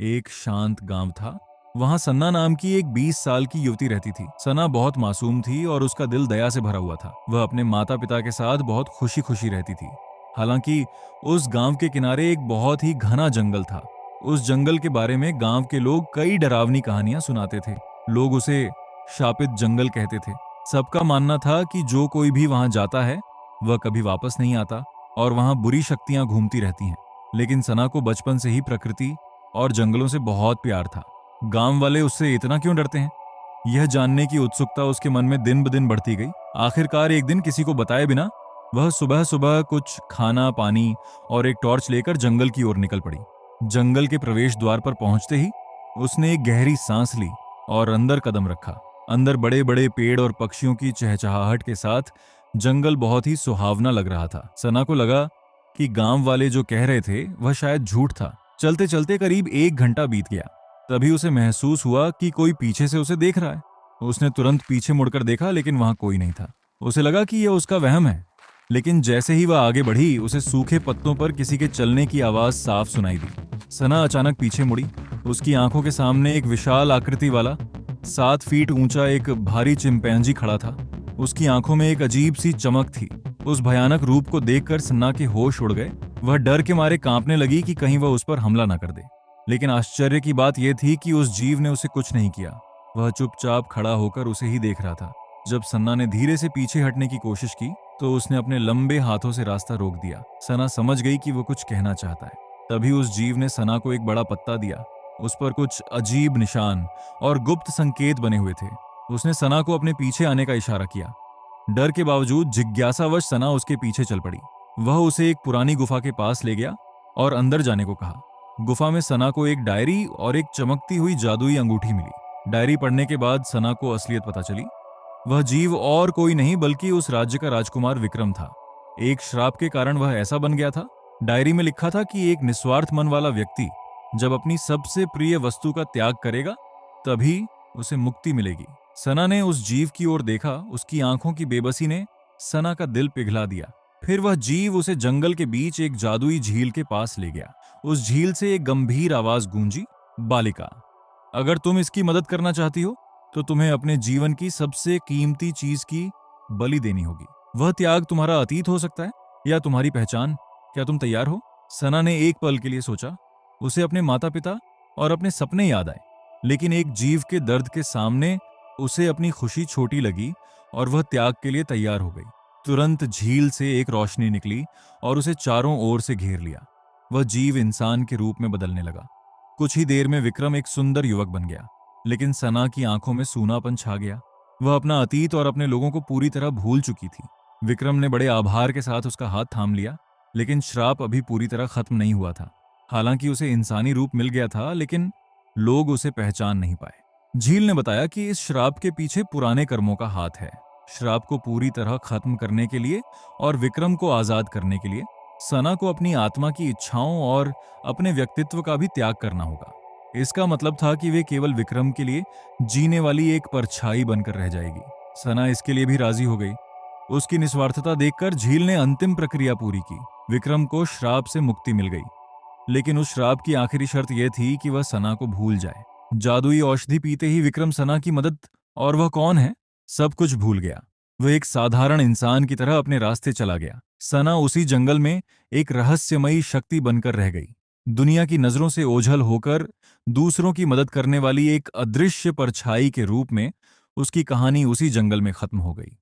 एक शांत गांव था। वहां सन्ना नाम की एक 20 साल की युवती रहती थी। सना बहुत मासूम थी और उसका दिल दया से भरा हुआ था। वह अपने माता पिता के साथ बहुत खुशी खुशी रहती थी। हालांकि उस गांव के किनारे एक बहुत ही घना जंगल था। उस जंगल के बारे में गांव के लोग कई डरावनी कहानियां सुनाते थे। लोग उसे शापित जंगल कहते थे। सबका मानना था कि जो कोई भी वहां जाता है वह कभी वापस नहीं आता और वहां बुरी शक्तियां घूमती रहती हैं। लेकिन सना को बचपन से ही प्रकृति और जंगलों से बहुत प्यार था। गांव वाले उससे इतना क्यों डरते हैं, यह जानने की उत्सुकता उसके मन में दिन ब दिन बढ़ती गई। आखिरकार एक दिन किसी को बताए बिना वह सुबह सुबह कुछ खाना पानी और एक टॉर्च लेकर जंगल की ओर निकल पड़ी। जंगल के प्रवेश द्वार पर पहुंचते ही उसने एक गहरी सांस ली और अंदर कदम रखा। अंदर बड़े बड़े पेड़ और पक्षियों की चहचहाहट के साथ जंगल बहुत ही सुहावना लग रहा था। सना को लगा कि गांव वाले जो कह रहे थे वह शायद झूठ था। चलते चलते करीब 1 घंटा बीत गया। तभी उसे महसूस हुआ कि कोई पीछे से उसे देख रहा है। उसने तुरंत पीछे मुड़कर देखा लेकिन वहां कोई नहीं था। उसे लगा कि यह उसका वहम है। लेकिन जैसे ही वह आगे बढ़ी उसे सूखे पत्तों पर किसी के चलने की आवाज साफ सुनाई दी। सना अचानक पीछे मुड़ी। उसकी आंखों के सामने एक विशाल आकृति वाला 7 फीट ऊंचा एक भारी चिंपैंजी खड़ा था। उसकी आंखों में एक अजीब सी चमक थी। उस भयानक रूप को देखकर सन्ना के होश उड़ गए। वह डर के मारे कांपने लगी कि कहीं वह उस पर हमला ना कर दे। लेकिन आश्चर्य की बात यह थी कि उस जीव ने उसे कुछ नहीं किया। वह चुपचाप खड़ा होकर उसे ही देख रहा था। जब सन्ना ने धीरे से पीछे हटने की कोशिश की तो उसने अपने लंबे हाथों से रास्ता रोक दिया। सना समझ गई कि वो कुछ कहना चाहता है। तभी उस जीव ने सना को एक बड़ा पत्ता दिया। उस पर कुछ अजीब निशान और गुप्त संकेत बने हुए थे। उसने सना को अपने पीछे आने का इशारा किया। डर के बावजूद जिज्ञासावश सना उसके पीछे चल पड़ी। वह उसे एक पुरानी गुफा के पास ले गया और अंदर जाने को कहा। गुफा में सना को एक डायरी और एक चमकती हुई जादुई अंगूठी मिली। डायरी पढ़ने के बाद सना को असलियत पता चली। वह जीव और कोई नहीं बल्कि उस राज्य का राजकुमार विक्रम था। एक श्राप के कारण वह ऐसा बन गया था। डायरी में लिखा था कि एक निस्वार्थ मन वाला व्यक्ति जब अपनी सबसे प्रिय वस्तु का त्याग करेगा तभी उसे मुक्ति मिलेगी। सना ने उस जीव की ओर देखा। उसकी आंखों की बेबसी ने सना का दिल पिघला दिया। फिर वह जीव उसे जंगल के बीच एक जादुई झील के पास ले गया। उस झील से एक गंभीर आवाज गूंजी, बालिका, अगर तुम इसकी मदद करना चाहती हो तो तुम्हें अपने जीवन की सबसे कीमती चीज की बलि देनी होगी। वह त्याग तुम्हारा अतीत हो सकता है या तुम्हारी पहचान। क्या तुम तैयार हो? सना ने एक पल के लिए सोचा। उसे अपने माता पिता और अपने सपने याद आए। लेकिन एक जीव के दर्द के सामने उसे अपनी खुशी छोटी लगी और वह त्याग के लिए तैयार हो गई। तुरंत झील से एक रोशनी निकली और उसे चारों ओर से घेर लिया। वह जीव इंसान के रूप में बदलने लगा। कुछ ही देर में विक्रम एक सुंदर युवक बन गया। लेकिन सना की आंखों में सूनापन छा गया। वह अपना अतीत और अपने लोगों को पूरी तरह भूल चुकी थी। विक्रम ने बड़े आभार के साथ उसका हाथ थाम लिया। लेकिन श्राप अभी पूरी तरह खत्म नहीं हुआ था। हालांकि उसे इंसानी रूप मिल गया था लेकिन लोग उसे पहचान नहीं पाए। झील ने बताया कि इस श्राप के पीछे पुराने कर्मों का हाथ है। श्राप को पूरी तरह खत्म करने के लिए और विक्रम को आजाद करने के लिए सना को अपनी आत्मा की इच्छाओं और अपने व्यक्तित्व का भी त्याग करना होगा। इसका मतलब था कि वे केवल विक्रम के लिए जीने वाली एक परछाई बनकर रह जाएगी। सना इसके लिए भी राजी हो गई। उसकी निस्वार्थता देखकर झील ने अंतिम प्रक्रिया पूरी की। विक्रम को श्राप से मुक्ति मिल गई। लेकिन उस श्राप की आखिरी शर्त यह थी कि वह सना को भूल जाए। जादुई औषधि पीते ही विक्रम सना की मदद और वह कौन है सब कुछ भूल गया। वह एक साधारण इंसान की तरह अपने रास्ते चला गया। सना उसी जंगल में एक रहस्यमयी शक्ति बनकर रह गई। दुनिया की नजरों से ओझल होकर दूसरों की मदद करने वाली एक अदृश्य परछाई के रूप में उसकी कहानी उसी जंगल में खत्म हो गई।